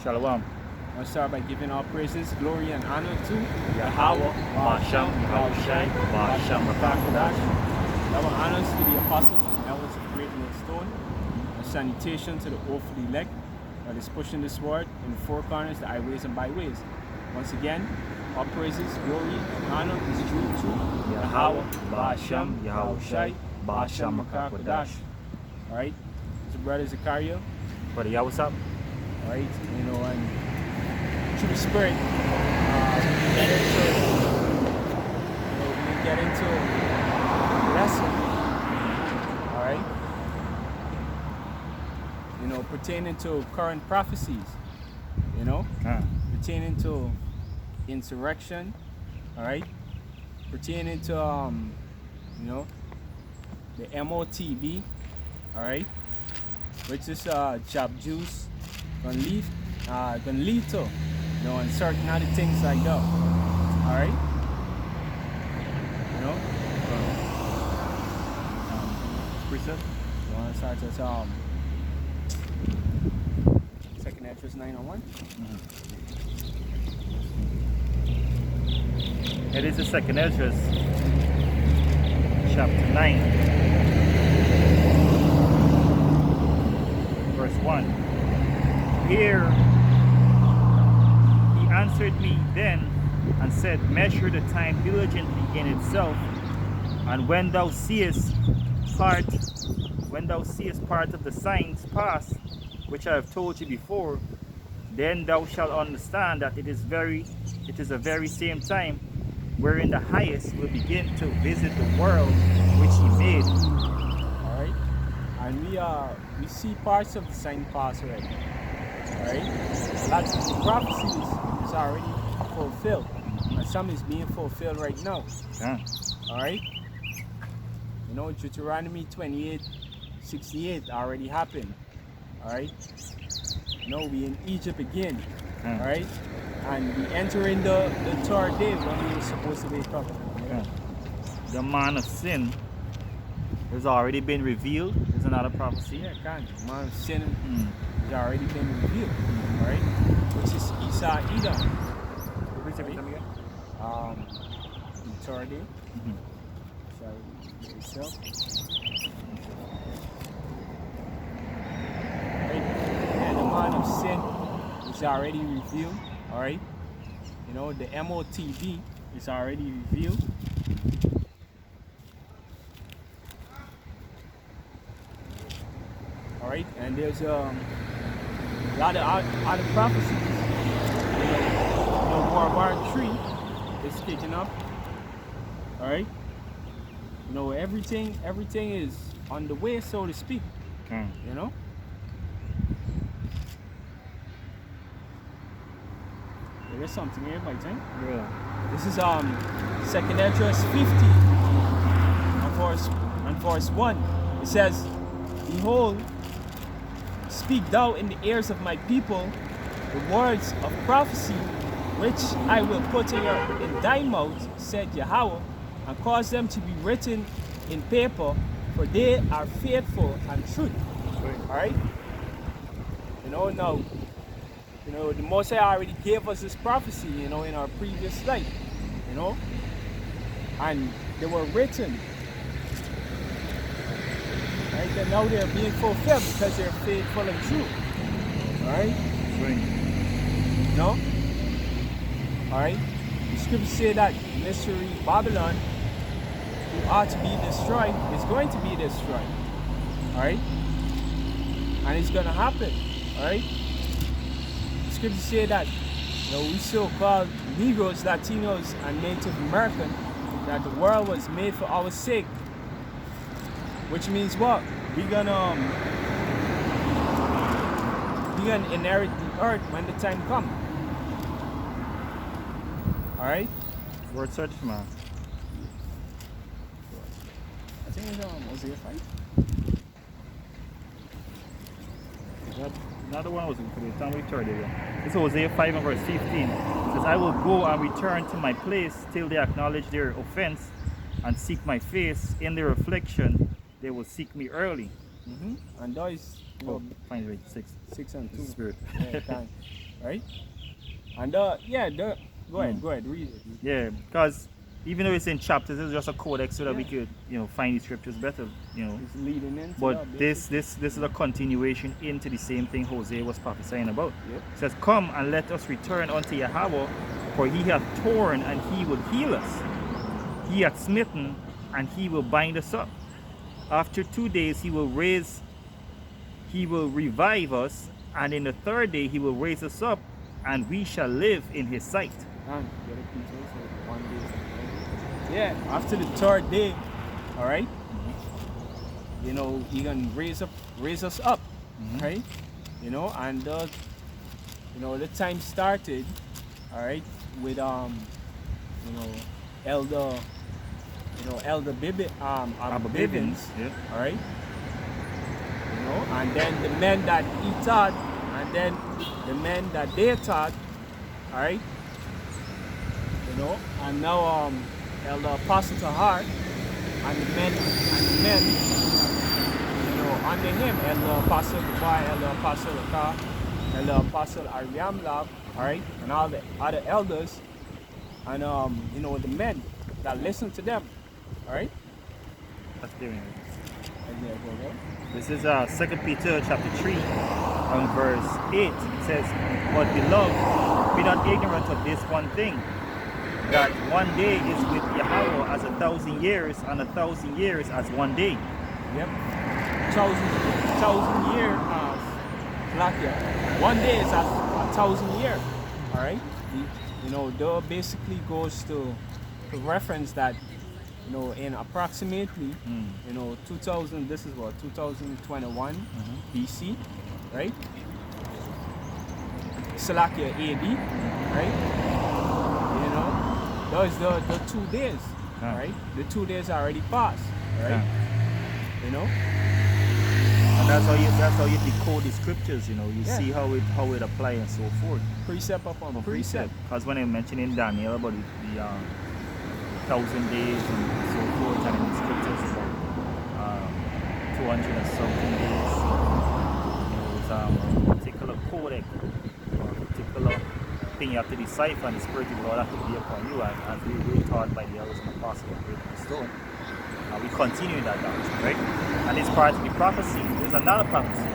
Shalom. I want to start by giving all praises, glory, and honor to Yahweh, Masham, Yahushai, Masham, Rakakadash. Our honors to the apostles and elders of Great Millstone, and salutation to the hopefully elect that is pushing this word in the four corners, the highways and byways. Once again, all praises, glory, and honor is due to Yahweh, Masham, Yahushai, Masham, Rakakadash. Alright, so brother Zakaria. Brother, yeah, what's up? Alright, and through the spirit, we get into the lesson. Alright? Pertaining to current prophecies. Pertaining to insurrection. Alright? Pertaining to the MOTB. Alright? Which is job juice gonna lead to and certain other things like that. Alright? Precept? You wanna start at 2nd Esdras 9:1? It is the 2nd Esdras, chapter 9, verse 1. Here he answered me then and said, measure the time diligently in itself, and when thou seest part of the signs pass, which I have told you before, then thou shalt understand that it is the very same time wherein the highest will begin to visit the world which he made. Alright? And we see parts of the sign pass already. Alright? Lots of the prophecies is already fulfilled. And some is being fulfilled right now. Yeah. Alright? Deuteronomy 28:68 already happened. Alright? We in Egypt again. Alright? And we enter in the third day when we were supposed to wake up. Yeah. The man of sin has already been revealed. There's another prophecy. Yeah, the man of sin has already been revealed. Alright? Which is Esau Edom. Repeat every time again. The third day. Yourself. Right? And the man of sin is already revealed. Alright? The MOTB is already revealed. Alright? And there's a lot of other prophecies. World War III is kicking up. Alright? Everything is on the way, so to speak. There's something here, my thing. Yeah. This is 2nd Esdras 50 and verse 1. It says, behold, speak thou in the ears of my people the words of prophecy which I will put in thy mouth, said Yahweh, and cause them to be written in paper, for they are faithful and true. Alright? Now, the Most High already gave us this prophecy, in our previous life, and they were written. Right? And now they're being fulfilled because they're faithful and true. Alright? Alright? The scriptures say that mystery Babylon, who ought to be destroyed, is going to be destroyed. Alright? And it's going to happen. Alright? The scriptures say that we so-called Negroes, Latinos, and Native American, that the world was made for our sake. Which means what? We're gonna inherit the earth when the time comes. Alright? Word search, man. I think it's Hosea 5. Another one was in the time we turned it. This is Hosea 5 and verse 15. It says, I will go and return to my place till they acknowledge their offense and seek my face. In their affliction, they will seek me early. And that is, you know, Find it 6. 6 and 2. Spirit. Yeah, time. Right? And go ahead, read it. Yeah, because even though it's in chapters, it's just a codex so that we Yeah. could, find these scriptures better, It's leading into But that, this basically. this is a continuation into the same thing Hosea was prophesying about. Yep. It says, "Come and let us return unto Yahweh, for he hath torn and he will heal us. He hath smitten and he will bind us up. After 2 days he will revive us, and in the third day he will raise us up, and we shall live in his sight." And the other Peter said 1 day. Yeah, after the third day, all right, you know, he gonna raise us up, right? You know, and you know, the time started, all right, with elder Abba Bivens, yeah. all right, you know, and then the men that he taught, and then the men that they taught, all right, you know, and now elder Apostle Tahar and the men, you know, under him, elder Apostle Dubai, elder Apostle Akar, elder Apostle Ariam Lab, all right, and all the other elders, and you know, the men that listen to them, all right. That's clear. And yeah, go ahead. This is 2 Peter chapter 3 and verse 8. It says, "But beloved, be not ignorant of this one thing, that one day is with Yahweh as 1,000 years, and 1,000 years as one day." Yep. Thousand year black year. 1 day is a 1,000 year. All right. You know, that basically goes to reference that, you know, in approximately, you know, 2000. This is what 2021 BC, right? Salakia AD, right? You know, those the 2 days, Yeah. right? The 2 days already passed, right? Yeah. You know. And that's how you decode the scriptures, you Yeah. see how it apply and so forth. Precept upon precept. Because when I mentioned in Daniel about the 1,000 days and so forth, and in the scriptures about 200 and something days, it's a particular codec, or a particular thing you have to decipher, and the Spirit of the Lord have to be upon you, as we were taught by the elders and apostles of the stone. We continue in that doctrine, right? And it's part of the prophecy. There's another prophecy.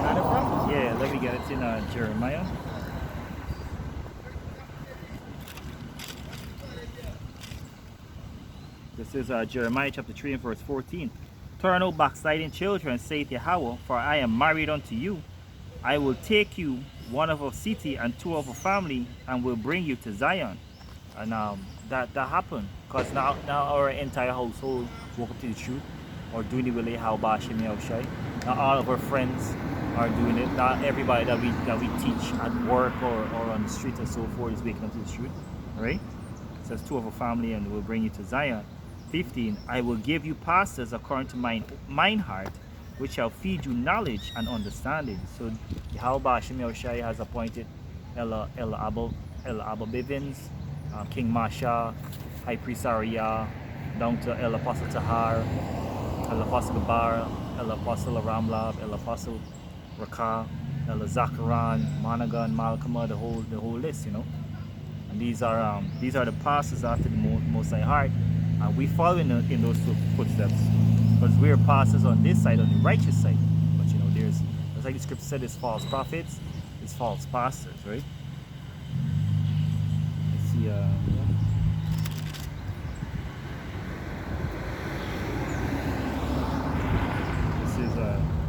Not a problem. Yeah, let me get it in Jeremiah. This is Jeremiah chapter 3 and verse 14. "Turn, O backsliding children, saith Yahweh, for I am married unto you. I will take you, one of a city and two of a family, and will bring you to Zion." And that happened, because now our entire household woke up to the truth, or doing the will of how Bashim Yahushai. Now all of our friends are doing it. Not everybody that we teach at work or on the street and so forth is waking up to the truth. Right? It says two of a family and will bring you to Zion. 15. "I will give you pastors according to mine heart, which shall feed you knowledge and understanding." So Yahweh Bashim Yahushai has appointed Ella Abba Bivens, King Masha, High Priest Arya, down to El Apostle Tahar, El Apostle Gabar, El Apostle Ramlab, El Apostle Rakah, El Zakaran, Managan, Malkama, the whole list, you know. And these are the pastors after the Most High heart, and we follow in those footsteps, because we're pastors on this side, on the righteous side. But you know, there's like the scripture said, there's false prophets, there's false pastors, right? Let's see.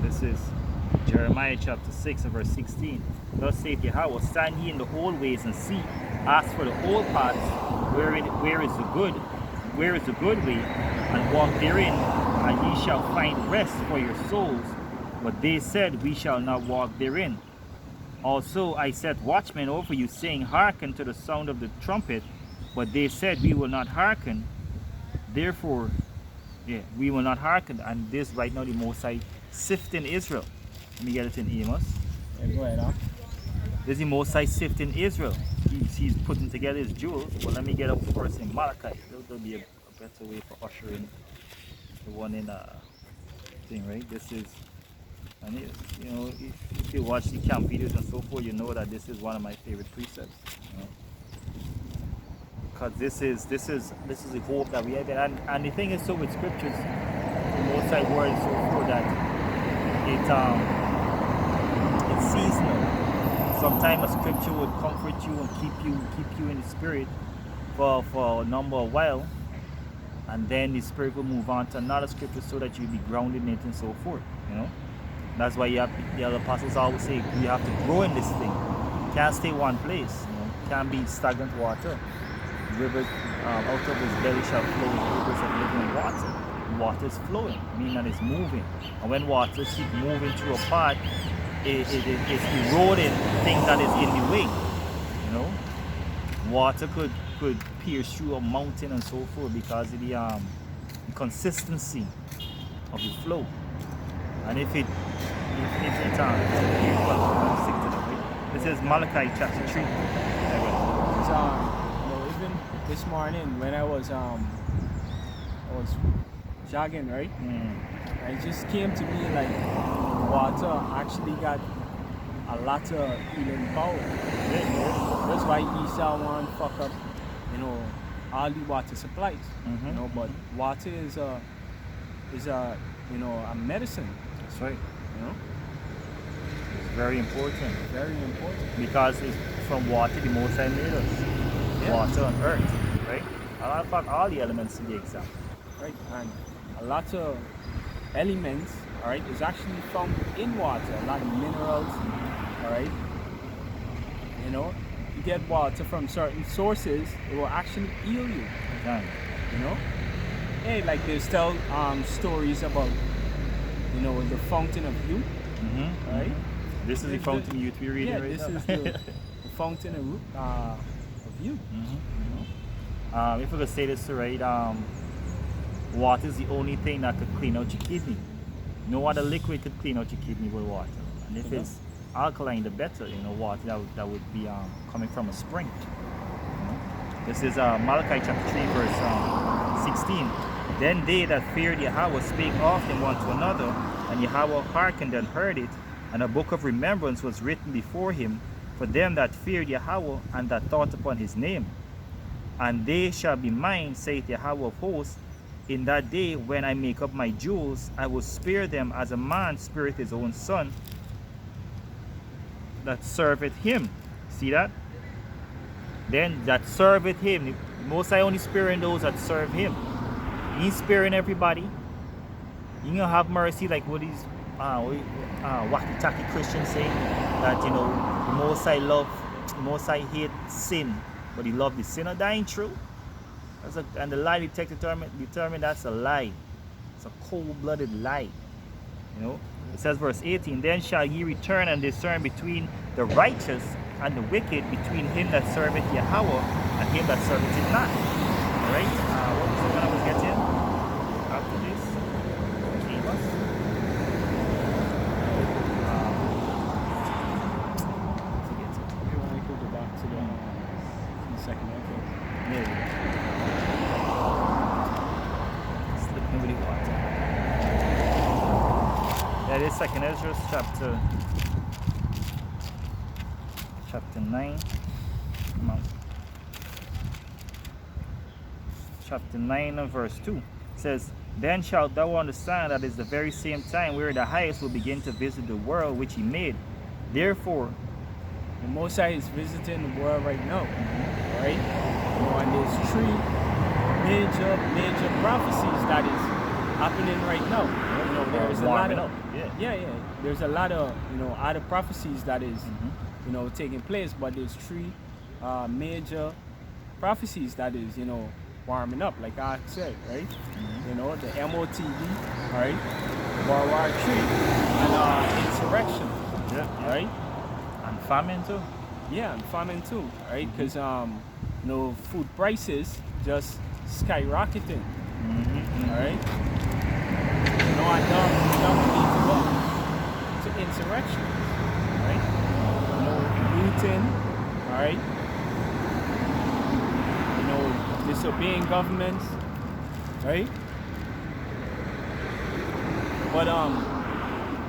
This is Jeremiah chapter 6 and verse 16. "Thus saith Yahweh, stand ye in the old ways and see, ask for the old paths, where is the good way, and walk therein, and ye shall find rest for your souls. But they said, we shall not walk therein. Also I set watchmen over you, saying, hearken to the sound of the trumpet. But they said, we will not hearken. Therefore, we will not hearken." And this right now the Most High sifting Israel. Let me get it in Amos. Yeah, go ahead, huh? This is the Most High sifting Israel. He's putting together his jewels. But let me get up first in Malachi. There'll be a better way for ushering the one in thing, right? This is And if you watch the camp videos and so forth, you know that this is one of my favorite precepts. Because this is the hope that we have, and the thing is, so with scriptures, the Most High word is so forth that it's seasonal. Sometimes a scripture would comfort you and keep you in the spirit for a number of while, and then the spirit will move on to another scripture so that you'll be grounded in it and so forth. That's why the other apostles always say you have to grow in this thing. Can't stay one place. Can't be stagnant water. Rivers out of his belly shall flow rivers of living water. Water is flowing, meaning that it's moving. And when water keep moving through a part, it's eroding things that is in the way. Water could pierce through a mountain and so forth because of the consistency of the flow. And if it well, stick to that, right? This is Malachi chapter 3. Even this morning when I was jogging, right? It just came to me like water actually got a lot of healing power. That's why Esau want to fuck up, all the water supplies. But water is a medicine. That's right. It's very important. Very important. Because it's from water the Most High made us. Yeah. Water and earth, right? And in fact, all the elements to be exact. Right, and a lot of elements, all right, is actually found in water. A lot of minerals, all right. You get water from certain sources, it will actually heal you. Okay. Hey, like they tell stories about, the fountain of youth, right? This is the fountain of youth we're reading right this now. is the fountain of youth. If we could say this right, water is the only thing that could clean out your kidney. No other liquid could clean out your kidney with water. And if it's alkaline, the better. Water that would be coming from a spring. This is Malachi chapter 3 verse 16. Then they that feared Yahweh spake often one to another, and Yahweh hearkened and heard it, and a book of remembrance was written before him for them that feared Yahweh and that thought upon his name. And they shall be mine, saith Yahweh of hosts, in that day when I make up my jewels, I will spare them as a man spareth his own son that serveth him. See that? Then that serveth him. The Most High only sparing those that serve him. He ain't sparing everybody. He gonna have mercy like what these wacky-tacky Christians say, that the Most High love, the Most High hate sin, but he loved the sinner. That ain't true. And the lie detector determine that's a lie. It's a cold-blooded lie. It says verse 18, then shall ye return and discern between the righteous and the wicked, between him that serveth Yahweh and him that serveth it not. Alright? What was the one I was getting after this? Amos? Forget it. You want to go back to the second episode? Yeah. Slipping with the water. That is second Ezra chapter 9. Come on. Chapter 9 and verse 2 says, then shalt thou understand that is the very same time where the highest will begin to visit the world which he made. Therefore, the Most High is visiting the world right now, right? And there's three major prophecies that is happening right now. There's a lot of there's a lot of other prophecies that is taking place, but there's three major prophecies that is warming up, like I said, right? The MOTV, right? World War III and insurrection, right? And famine too. Yeah, and famine too, right? Because food prices just skyrocketing, all right? And now we need to go to insurrection, right? Looting, all right? Disobeying governments, right? But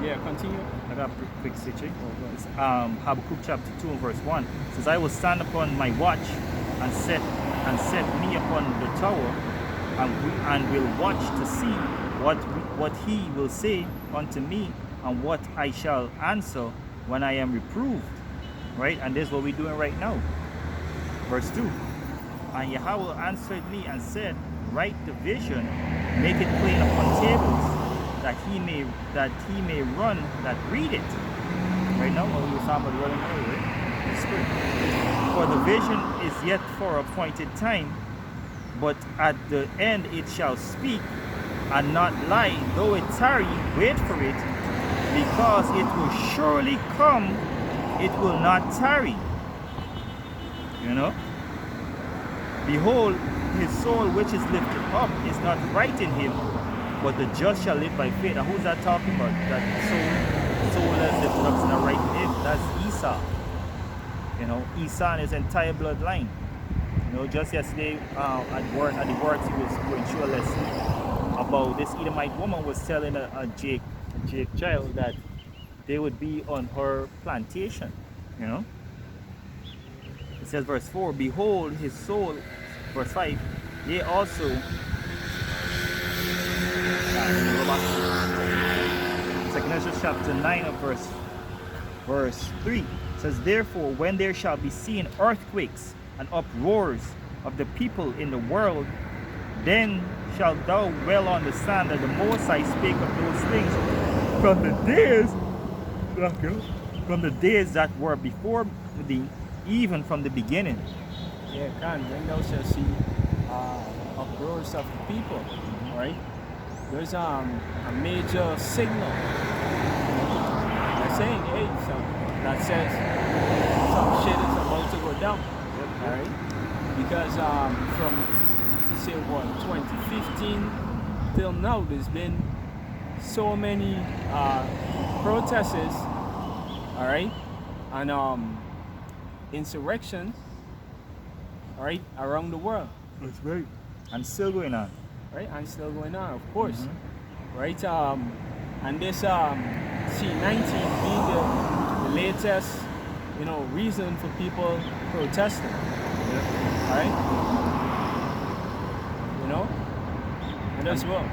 Yeah, continue. I got a quick stitching. Oh, It's Habakkuk chapter 2 and verse 1. It says, I will stand upon my watch and set me upon the tower and will watch to see what he will say unto me and what I shall answer when I am reproved. Right? And this is what we're doing right now. Verse 2. And Yahweh answered me and said, write the vision, make it plain upon tables, that he may run that read it. Right now, what we were talking about running earlier, right? It's good. For the vision is yet for appointed time, but at the end it shall speak and not lie. Though it tarry, wait for it, because it will surely come, it will not tarry. You know? Behold, his soul which is lifted up is not right in him, but the just shall live by faith. Now who's that talking about? That soul that's lifted up is not right in him. That's Esau. You know, Esau and his entire bloodline. You know, just yesterday at the works he was going through a lesson about this Edomite woman was telling a Jake child that they would be on her plantation. You know? It says verse 4, behold his soul, verse 5, yea also, Second Ezra chapter 9 of verse 3, says, therefore when there shall be seen earthquakes and uproars of the people in the world, then shalt thou well understand that the Most High spake of those things from the days that were before thee, even from the beginning. Yeah, can. Then thou shalt see uproars of the people, right? There's a major signal. They're saying, hey, that says some shit is about to go down, right? Because from, say, what, 2015 till now, there's been so many protests, all right? And insurrections, all right, around the world. That's right. And still going on. Right, and still going on, of course. Right, and this C-19 being the latest, you know, reason for people protesting. Right? You know? And as well,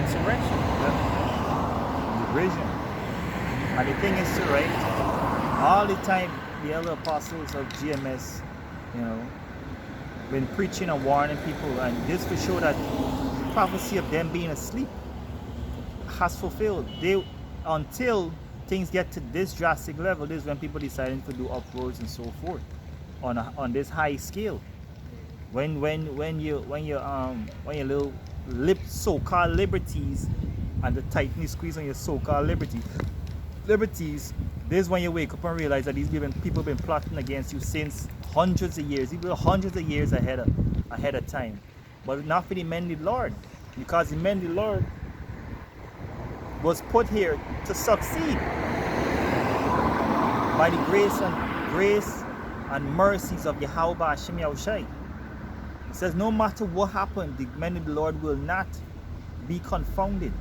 insurrection. Division. And the thing is too, right? All the time the elder apostles of GMS, you know, been preaching and warning people, and this to show that the prophecy of them being asleep has fulfilled. Until things get to this drastic level, this is when people deciding to do uproars and so forth on this high scale. When your little so-called liberties and the tightness squeeze on your so-called liberties, this is when you wake up and realize that these people have been plotting against you since hundreds of years, even hundreds of years ahead of time. But not for the men of the Lord, because the men of the Lord was put here to succeed by the grace and mercies of Yahweh Hashem Yahushai. It says no matter what happened, the men of the Lord will not be confounded.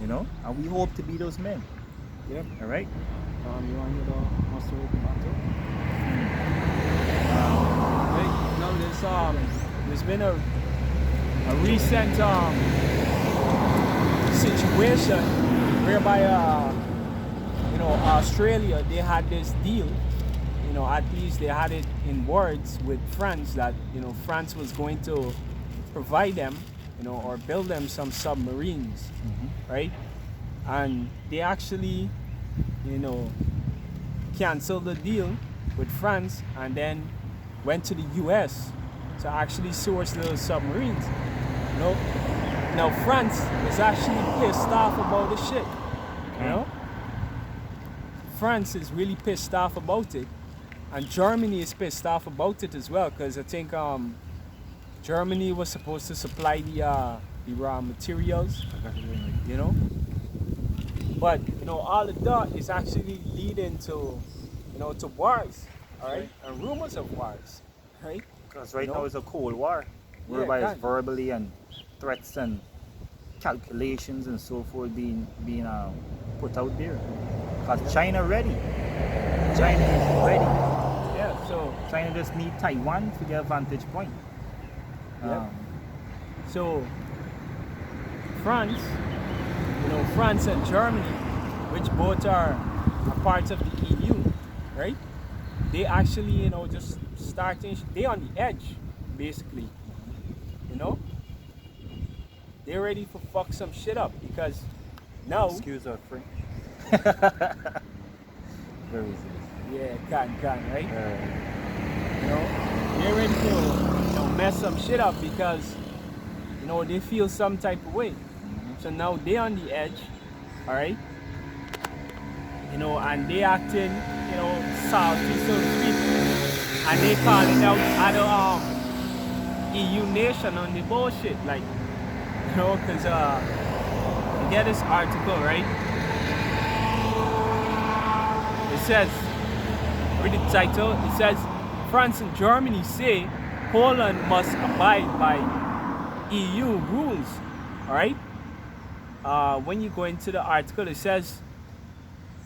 You know, and we hope to be those men. Yep. All right. You want to also there's been a recent situation whereby you know, Australia, they had this deal, you know, at least they had it in words with France that, you know, France was going to provide them, you know, or build them some submarines, right? And they actually, you know, canceled the deal with France and then went to the US to actually source those submarines. You know? Now France is actually pissed off about this shit. You know? France is really pissed off about it. And Germany is pissed off about it as well, because I think Germany was supposed to supply the raw materials, you know? But, you know, all of that is actually leading to, you know, to wars, all right? And rumors of wars, right? Because right now it's a Cold War, whereby it's verbally and threats and calculations and so forth being put out there. Because China ready. China is ready. Yeah, so China just need Taiwan to get a vantage point. yeah. So France, France and Germany, which both are a part of the EU, right? They actually, just starting, they on the edge, basically, you know? They're ready for fuck some shit up because now, Excuse our French. Where is it? yeah, can, right? They're ready to, mess some shit up because, they feel some type of way. So now they're on the edge, all right? And they acting, salty, so to speak. And they calling out other EU nation on the bullshit, like, because you get this article, right? It says, read the title, it says, France and Germany say Poland must abide by EU rules, all right? When you go into the article, it says,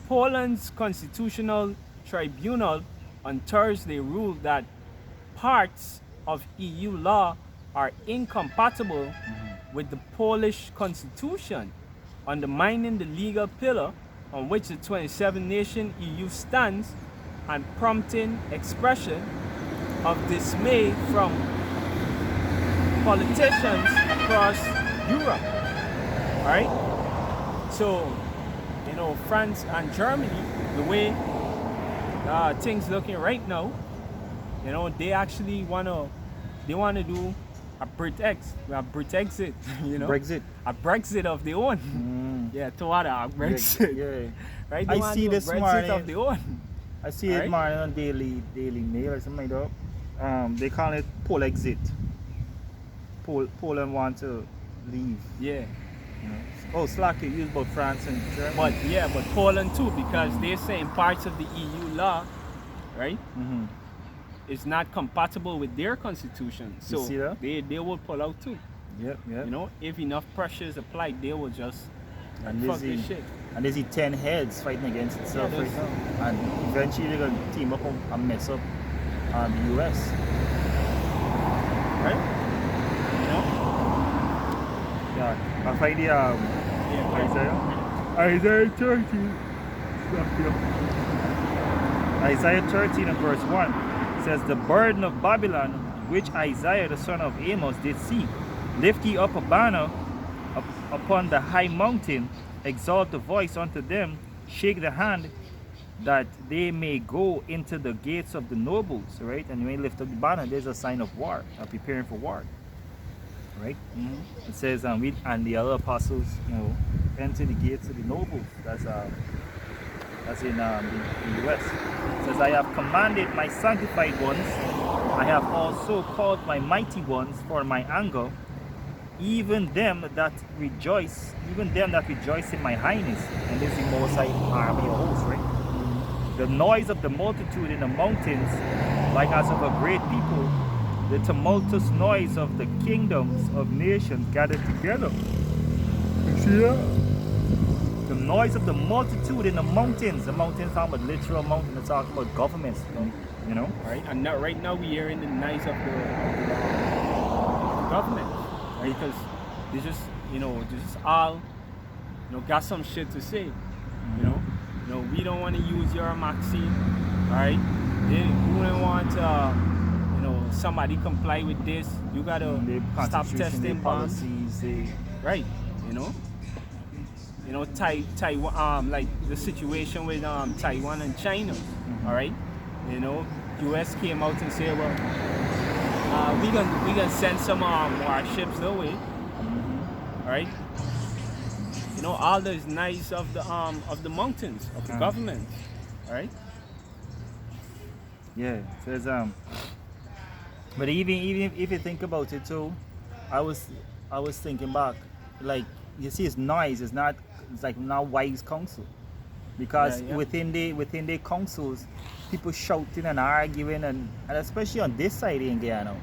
Poland's constitutional tribunal on Thursday ruled that parts of EU law are incompatible with the Polish constitution, undermining the legal pillar on which the 27-nation EU stands and prompting expression of dismay from politicians across Europe. All right? So, France and Germany, the way things looking right now, they actually wanna do a Brexit, Brexit. a Brexit of their own. Yeah, toward a Brexit. Yeah. Right? I see this Brexit morning. of their own. I see it morning on Daily Mail or something like that. They call it Polexit. Poland want to leave. Yeah. Oh, Slacky used both France and Germany. But Poland too, because they're saying parts of the EU law, right, is not compatible with their constitution. So see that? they will pull out too. Yep. If enough pressure is applied, they will just And fuck there's this shit. And there's 10 heads fighting against itself Yeah, right now. And eventually they're going to team up and mess up the US. Right? Yeah. I find the Isaiah 13. Isaiah 13 and verse 1 says, The burden of Babylon, which Isaiah the son of Amos did see, lift ye up a banner upon the high mountain, exalt the voice unto them, shake the hand, that they may go into the gates of the nobles, right? And when you lift up the banner, there's a sign of war, preparing for war, right? It says, and the other apostles, enter the gates of the nobles. That's in the US. It says, I have commanded my sanctified ones, I have also called my mighty ones for my anger, even them that rejoice in my highness. And this is the Most High army of hosts, right? The noise of the multitude in the mountains, like as of a great people, the tumultuous noise of the kingdoms of nations gathered together. You see that? The noise of the multitude in the mountains. The mountains talking about literal mountains, it's talking about governments, Right? And right now we are in the noise of the government. Right? Because they just, they just all, got some shit to say. We don't want to use your Maxine, all right? We don't want somebody comply with this. You gotta stop testing policies, right? Taiwan, like the situation with Taiwan and China, all right? U.S. came out and said, well, we gonna send some warships their way, all right? All those nice of the mountains of the government, all right? Yeah, it says but even if you think about it too, I was thinking back, like you see, it's noise. It's like now wise counsel, because within the councils, people shouting and arguing and especially on this side in Guyana,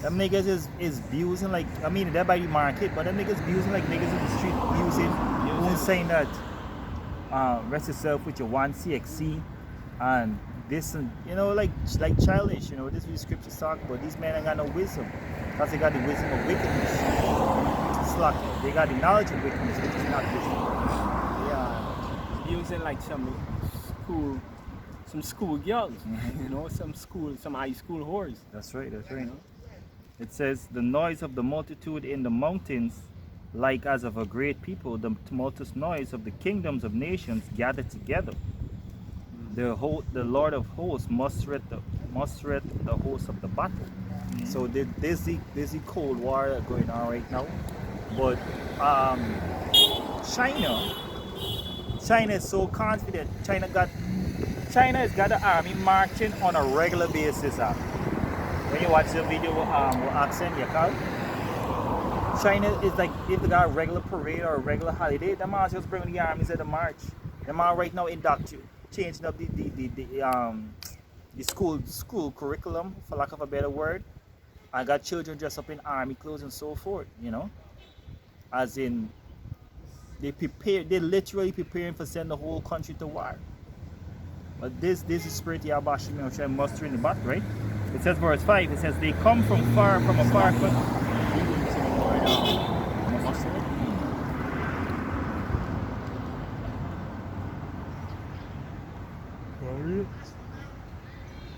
them niggas is abusing, like, I mean they're by the market, but them niggas abusing like niggas in the street using, saying that rest yourself with your one CXC and this and like childish. This is what scriptures talk about. These men ain't got no wisdom because they got the wisdom of wickedness. Slack. They got the knowledge of wickedness, which is not wisdom. Yeah. Using like some school girls, some high school whores. That's right. It says the noise of the multitude in the mountains, like as of a great people, the tumultuous noise of the kingdoms of nations gathered together. The Lord of hosts mustereth the hosts of the battle. So there's the Cold War going on right now. But China is so confident. China has got the army marching on a regular basis. When you watch the video with accent, you call China is like if they got a regular parade or a regular holiday, the man just bring the armies at the march. The man right now changing up the school curriculum, for lack of a better word. I got children dressed up in army clothes and so forth. As in they're literally preparing for send the whole country to war. But this is spirit Yabashim which I'm mustering the battle, right? It says verse 5, it says they come from a far country.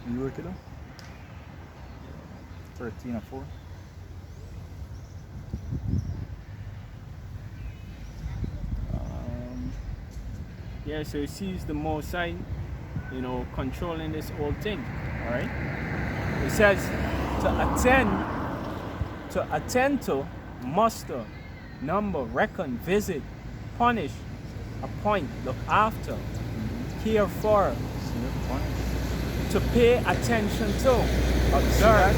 You work it out? 13 and 4. Yeah, so it sees the Most High, controlling this whole thing. All right. It says to attend to, muster, number, reckon, visit, punish, appoint, look after, care for, to pay attention to, observe.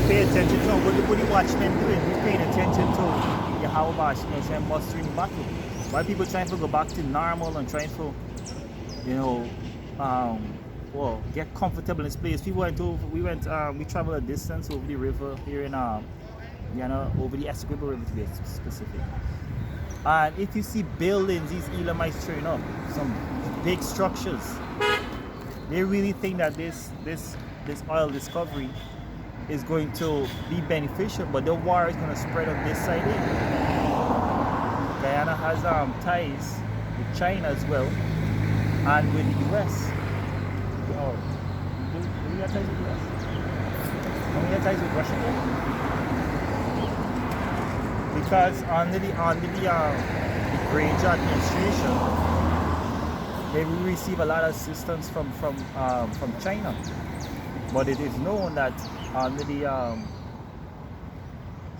Pay attention to what the watchmen doing. We're paying attention to Yahweh and mustering the battle. Why people trying to go back to normal and trying to, get comfortable in this place. We traveled a distance over the river here in over the Essequibo River to be specific. And if you see buildings, these Elamites turning up, some big structures, they really think that this oil discovery is going to be beneficial, but the war is going to spread on this side in. Guyana has ties with China as well, and with the US. Oh, do we have ties with the US? Don't we have ties with Russia? Because under the Granger administration, they will receive a lot of assistance from China. But it is known that under the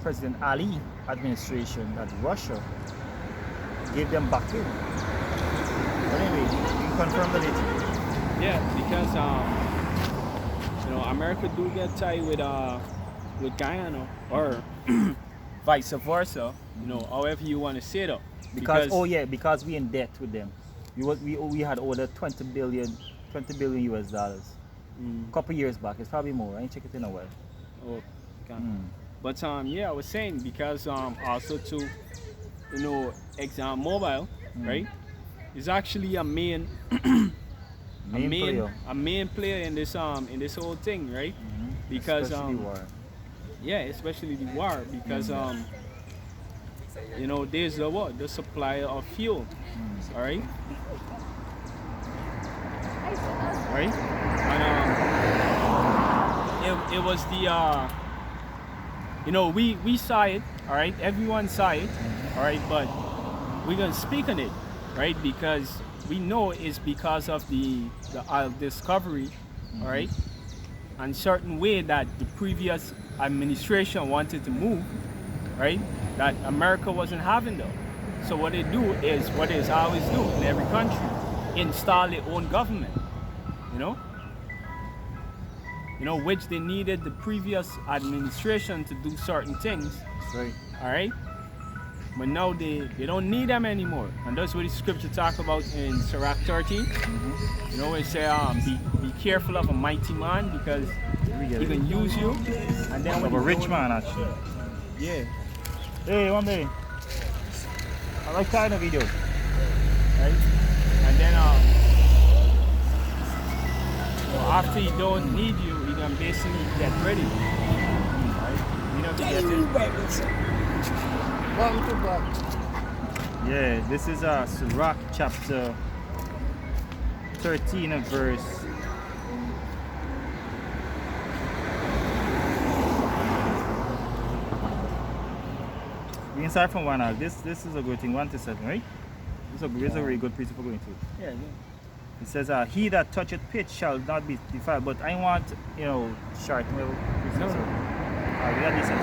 President Ali administration, that Russia gave them back in. But anyway, you can confirm the later. Yeah, because America do get tied with Guyana or vice versa. However you want to say it. Because we in debt with them. We had ordered 20 billion US dollars. A couple years back. It's probably more. I ain't check it in a while. Oh, okay. But I was saying because also to ExxonMobil, right, is actually a main player in this whole thing, right? Because especially war. Yeah, especially the war because there's the supply of fuel, all right, right, and it was the we saw it, all right, everyone saw it, all right, but we're gonna speak on it, right, because we know it's because of the oil discovery, all right, and certain way that the previous administration wanted to move, right, that America wasn't having though. So what they do is what they always do in every country, install their own government, which they needed the previous administration to do certain things. Right. All right. But now they don't need them anymore. And that's what the scripture talk about in Sirach 13. It say be careful of a mighty man because he can use you. And then of a rich man actually. Yeah. Hey, one day. I like kind of videos. Right? And then after he don't need you, he gonna basically get ready. Right? You know, get it. Yeah, this is Sirach chapter 13 and verse. We can start from one. This is a good thing. 1 to 7, right? This is a very good principle going through. Yeah. It says, "He that toucheth pitch shall not be defiled." But I want, short. Well, No. we got this. It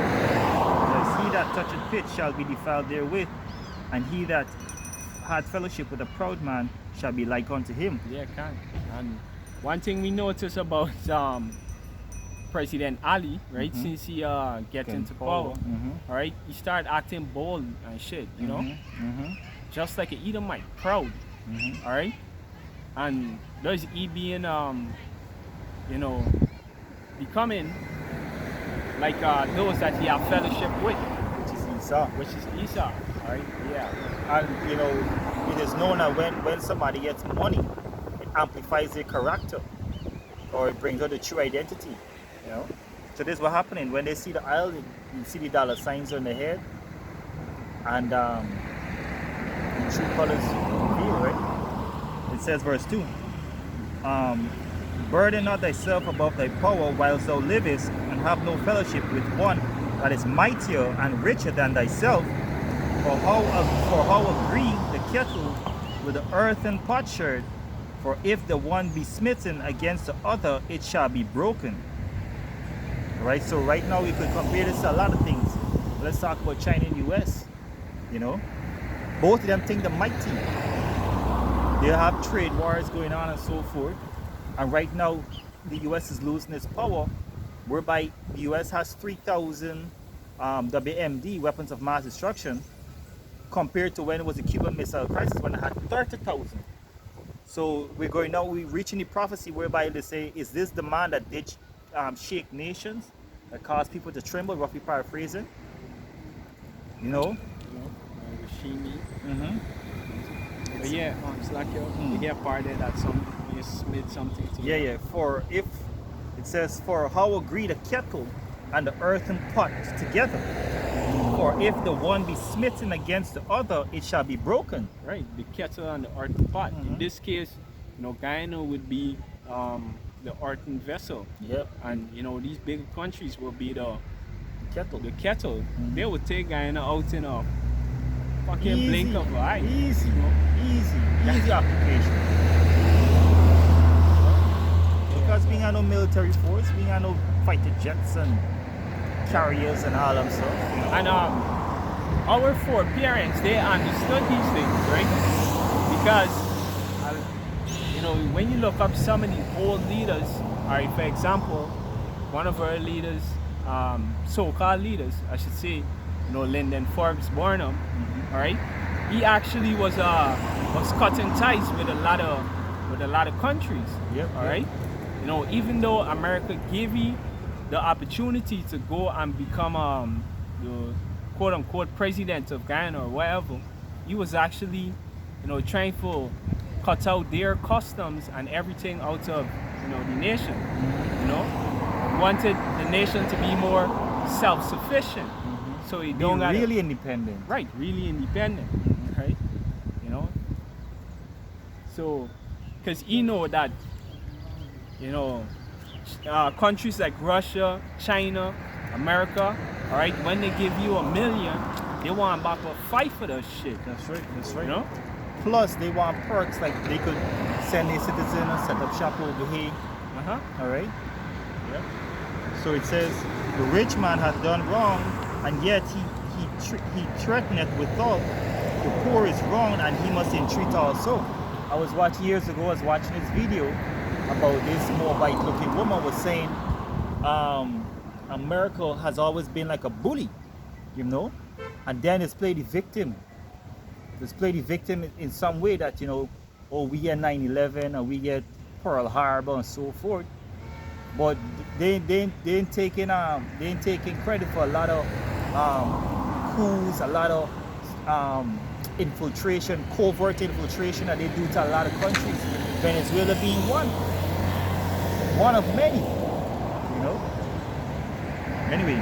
says, "He that toucheth pitch shall be defiled therewith, and he that had fellowship with a proud man shall be like unto him." Yeah, can. And one thing we notice about President Ali, right, since he get into power, all right, he started acting bold and shit, you know, just like an Edomite, proud, all right, and those he being, becoming like those that he have fellowship with, which is Esau, all right, yeah, And it is known that when somebody gets money, it amplifies their character, or it brings out the true identity. So this is what happening when they see the aisle. You see the dollar signs on the head, and the true colors reveal, right? It says, verse 2, "Burden not thyself above thy power whilst thou livest, and have no fellowship with one that is mightier and richer than thyself. For how agree the kettle with the earthen potsherd? For if the one be smitten against the other, it shall be broken." Right, so right now we could compare this to a lot of things. Let's talk about China and US. Both of them think they're mighty. They have trade wars going on and so forth. And right now the US is losing its power, whereby the US has 3,000 WMD, weapons of mass destruction, compared to when it was the Cuban Missile Crisis when it had 30,000. So we're reaching the prophecy whereby they say, is this the man that did shake nations, that caused people to tremble, roughly paraphrasing? But yeah, it's like you get part of that you made something to Yeah. For if it says, "For how agree the kettle and the earthen pot together? For if the one be smitten against the other, it shall be broken." Right, the kettle and the earthen pot. In this case, Guyana would be the earthen vessel. Yep. And these big countries will be the Kettle. kettle. They would take Guyana out in a fucking blink of an eye. Easy application. Because being on no military force, being on no fighter jets and carriers and all them stuff. And our foreparents, they understood these things, right? Because when you look up some of the old leaders, all right, for example, one of our leaders, so-called leaders, I should say, Lyndon Forbes Barnum, all right, he actually was cutting ties with a lot of countries. All right, even though America gave you the opportunity to go and become the quote-unquote president of Guyana or whatever, he was actually trying to cut out their customs and everything out of the nation. He wanted the nation to be more self-sufficient, so he don't got really independent. Right, really independent, right? So because that countries like Russia, China, America, all right, when they give you $1 million, they want back a fight for that shit. That's right. Plus, they want perks, like they could send a citizen and set up shop over here. All right. Yep. So it says, "The rich man hath done wrong, and yet he threateneth withal. The poor is wrong, and he must entreat also." I was watching years ago. I was watching this video about this Moabite-looking woman was saying, America has always been like a bully, and then it's played the victim. Let's play the victim in some way that, we get 9/11 and we get Pearl Harbor and so forth. But they ain't taking credit for a lot of coups, a lot of infiltration, covert infiltration that they do to a lot of countries. Venezuela being one of many. You know. Anyway,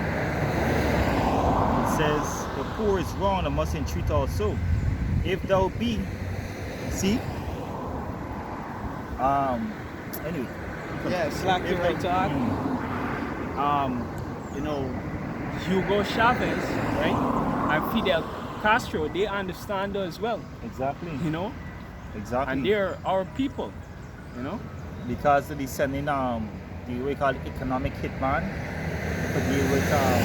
it says the poor is wrong and must entreat also. If thou be, see. Anyway. Yeah, slack If your right thou- talk. You know, Hugo Chavez, right? And Fidel Castro, they understand as well, Exactly. you know, Exactly. and they're our people, you know. Because they sending the what we call economic hitman to deal with whatever.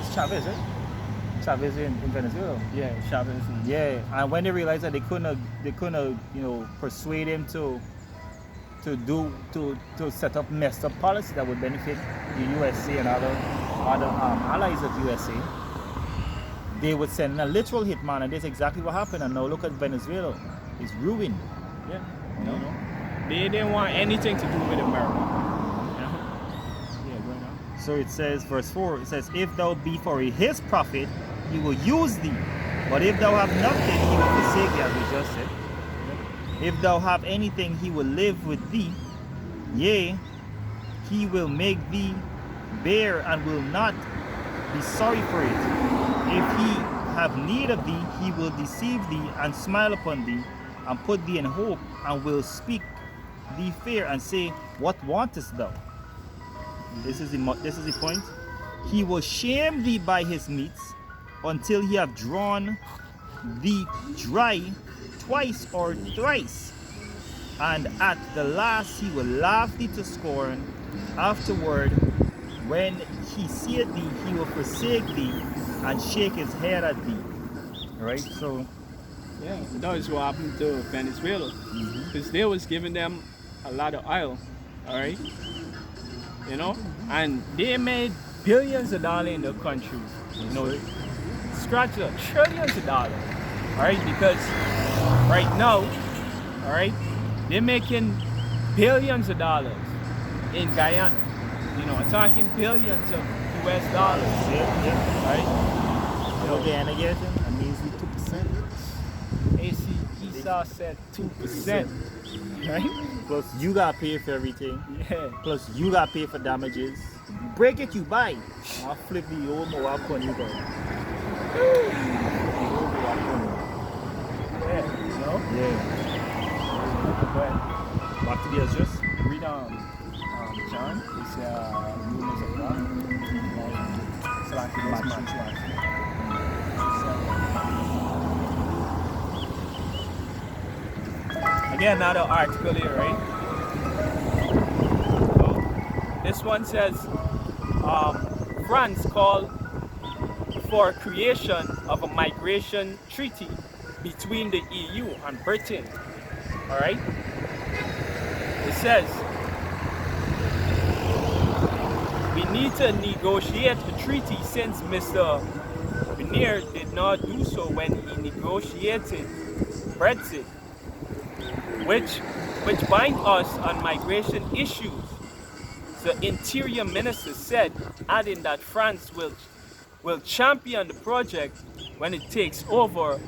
It's Chavez, right? Chavez in Venezuela. Yeah, Chavez. And Yeah, and when they realized that they couldn't you know, persuade him to set up messed up policy that would benefit the USA and other allies of USA, they would send a literal hitman, and that's exactly what happened. And now look at Venezuela; it's ruined. yeah, You know? they didn't want anything to do with America. You know? Yeah, going on. So it says, verse 4, it says, if thou be for his profit, he will use thee. But if thou have nothing, he will forsake thee, as we just said. If thou have anything, he will live with thee. Yea, he will make thee bear and will not be sorry for it. If he have need of thee, he will deceive thee and smile upon thee and put thee in hope and will speak thee fair and say, what wantest thou? This is the point. He will shame thee by his meats until he have drawn thee dry twice or thrice, and at the last he will laugh thee to scorn. Afterward, when he seeth thee, he will forsake thee and shake his head at thee. Right? So Yeah, that is what happened to Venezuela, because they was giving them a lot of oil, all right, you know, and they made billions of dollars in the country, you know, scratch up trillions of dollars, all right, because right now, all right, they're making billions of dollars in Guyana, you know, I'm talking billions of US dollars, right? you know Guyana getting a measly 2%. AC Esau said 2%, right? Plus you got paid for everything. Yeah. Plus you got paid for damages. Break it, you buy. I'll flip the old Moab on you guys. Yeah, you know? Yeah. But Back to the address. read John, it's rumors of God. Again, another article here, right? So, this one says France called for creation of a migration treaty between the EU and Britain. All right. It says we need to negotiate a treaty since Mr. Barnier did not do so when he negotiated Brexit, which bind us on migration issues. The Interior Minister said, adding that France will champion the project when it takes over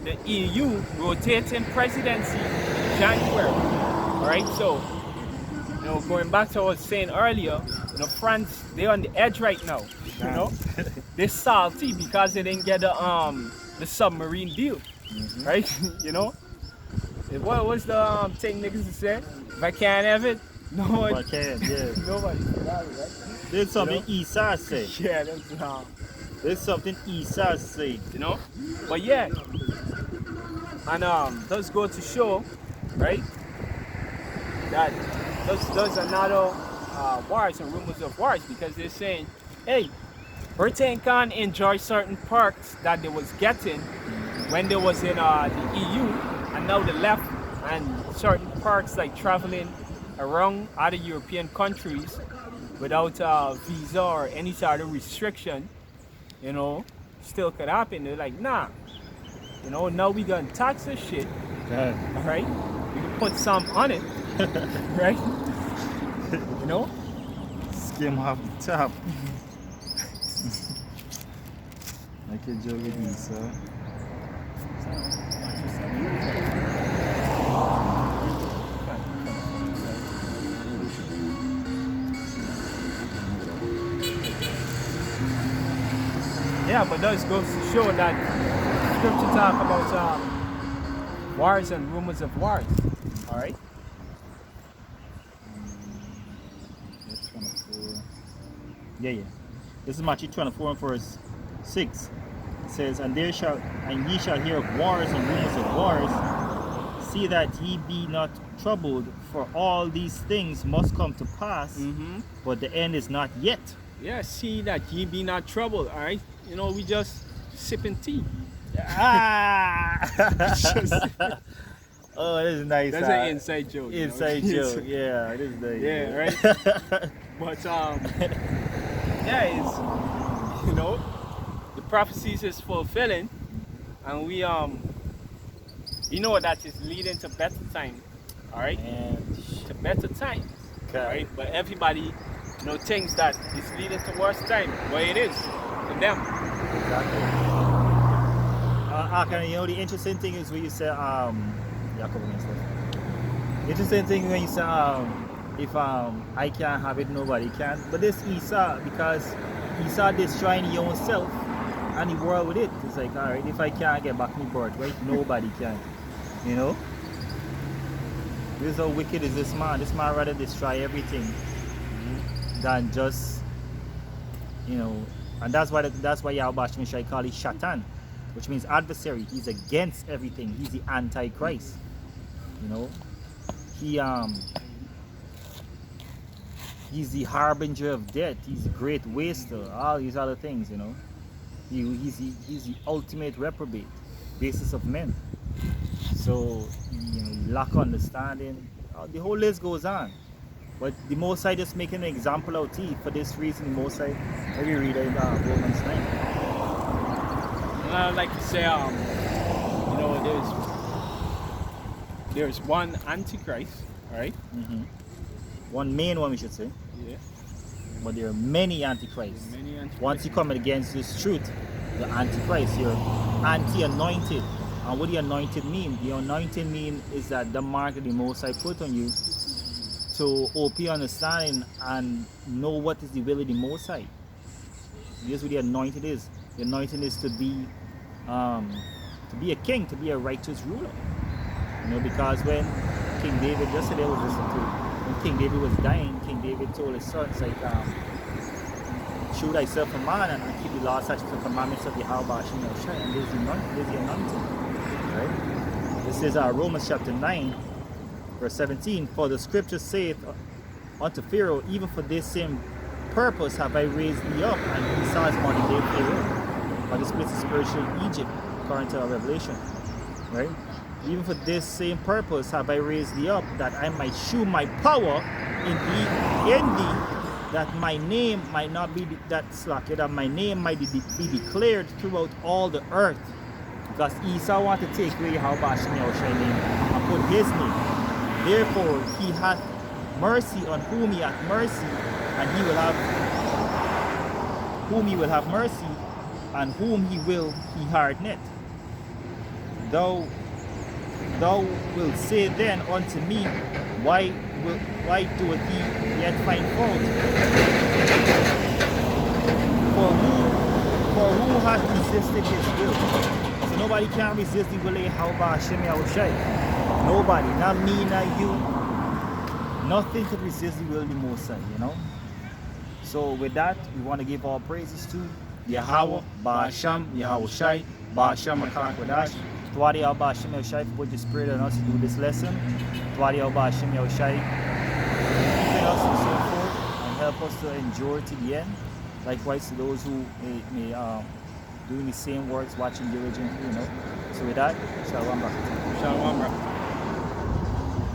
the EU rotating presidency in January. All right, so you know, going back to what I was saying earlier, you know, France, they're on the edge right now. You know, they're salty because they didn't get the submarine deal, right? You know, what was the thing niggas said? If I can't have it, no one. I can, yeah. Nobody. Right? There's something You Esau say. Yeah, that's There's something Esau say. you know. But yeah, and does go to show, right, that there's another wars and rumors of wars, because they're saying, hey, Britain can't enjoy certain perks that they was getting when they was in the EU, and now they left, and certain perks like traveling around other European countries without a visa or any sort of restriction, you know, still could happen. They're like, nah, you know, now we gonna tax this shit, Yeah. all right? We can put some on it, right? You know? Skim off the top. Like a joke with Esau. Yeah, but those goes to show that scripture talk about wars and rumors of wars. All right. That's 24. Yeah. This is Matthew 24 and verse 6. It says, and ye shall hear of wars and rumors of wars. See that ye be not troubled, for all these things must come to pass, but the end is not yet. Yeah, see that ye be not troubled. All right. You know, we just sipping tea. Ah! Oh, this is nice. That's an inside joke. Inside joke. Yeah, this is nice. Yeah, right. But yeah, it's, you know, the prophecies is fulfilling, and we you know that is leading to better time. All right, And to better time. okay. All right, but everybody, you know, thinks that it's leading to worse time. But it is to them. Exactly. You know, the interesting thing is when you say, yeah, a couple minutes left. The interesting thing when you say, if I can't have it, nobody can. But this Esau, because Esau destroying his own self and the world with it. It's like, alright, if I can't get back my birthright, nobody can. You know? This is how wicked is this man. This man rather destroy everything than just, you know, and that's why Yahweh Shai call it Shatan, which means adversary. He's against everything. He's the Antichrist. You know, he's the harbinger of death. He's the great waster. All these other things. You know, he's the ultimate reprobate, basis of men. So you know, he lack understanding. The whole list goes on. But the Most High just making an example out here. For this reason, the Most High, maybe read it in Romans 9. And I like to say, you know, there's one Antichrist, all right? One main one, we should say. Yeah. But there are many Antichrists. Many Antichrists. Once you come against this truth, the Antichrist, you're anti-anointed. And what the anointed mean? The anointed mean is that the mark that the Most High put on you to open your understanding and know what is the will of the Most High. This is what the anointed is. The anointed is to be a king, to be a righteous ruler. You know, because when King David, yesterday I was listening to, when King David was dying, King David told his sons, like, show thyself a man and keep the law, statutes, and commandments of Yahweh Hashem Yahushua. And there's the anointing. Right? This is Romans chapter 9, verse 17. For the scripture saith unto Pharaoh, even for this same purpose have I raised thee up, and he saw his money day Pharaoh. But this place is spiritual Egypt, according to our Revelation. Right? Even for this same purpose have I raised thee up, that I might shew my power in thee, that my name might not be that my name might be declared throughout all the earth. Because Esau wanted to take away Yahweh Hashem Yahushua name and put his name. Therefore he hath mercy on whom he hath mercy, and he will have whom he will have mercy, and whom he hardeneth. Thou wilt say then unto me, why doeth he yet find fault? For who hath resisted his will? So nobody can resist the will of Yahweh Hashem Yahushua. Nobody, not me, not you. Nothing could resist the will of the Most High, you know. So with that, we want to give all praises to Yahweh, Ba'asham, Yahushai, Ba'asham, Akakwadash. Twadi Yahweh Hashem Yahushai for put your spirit on us to do this lesson. Twadi Yahweh Hashem Yahushai keeping us and so forth and help us to endure to the end. Likewise to those who may doing the same works, watching diligently, you know. So with that, Shalom. Shalom, bro.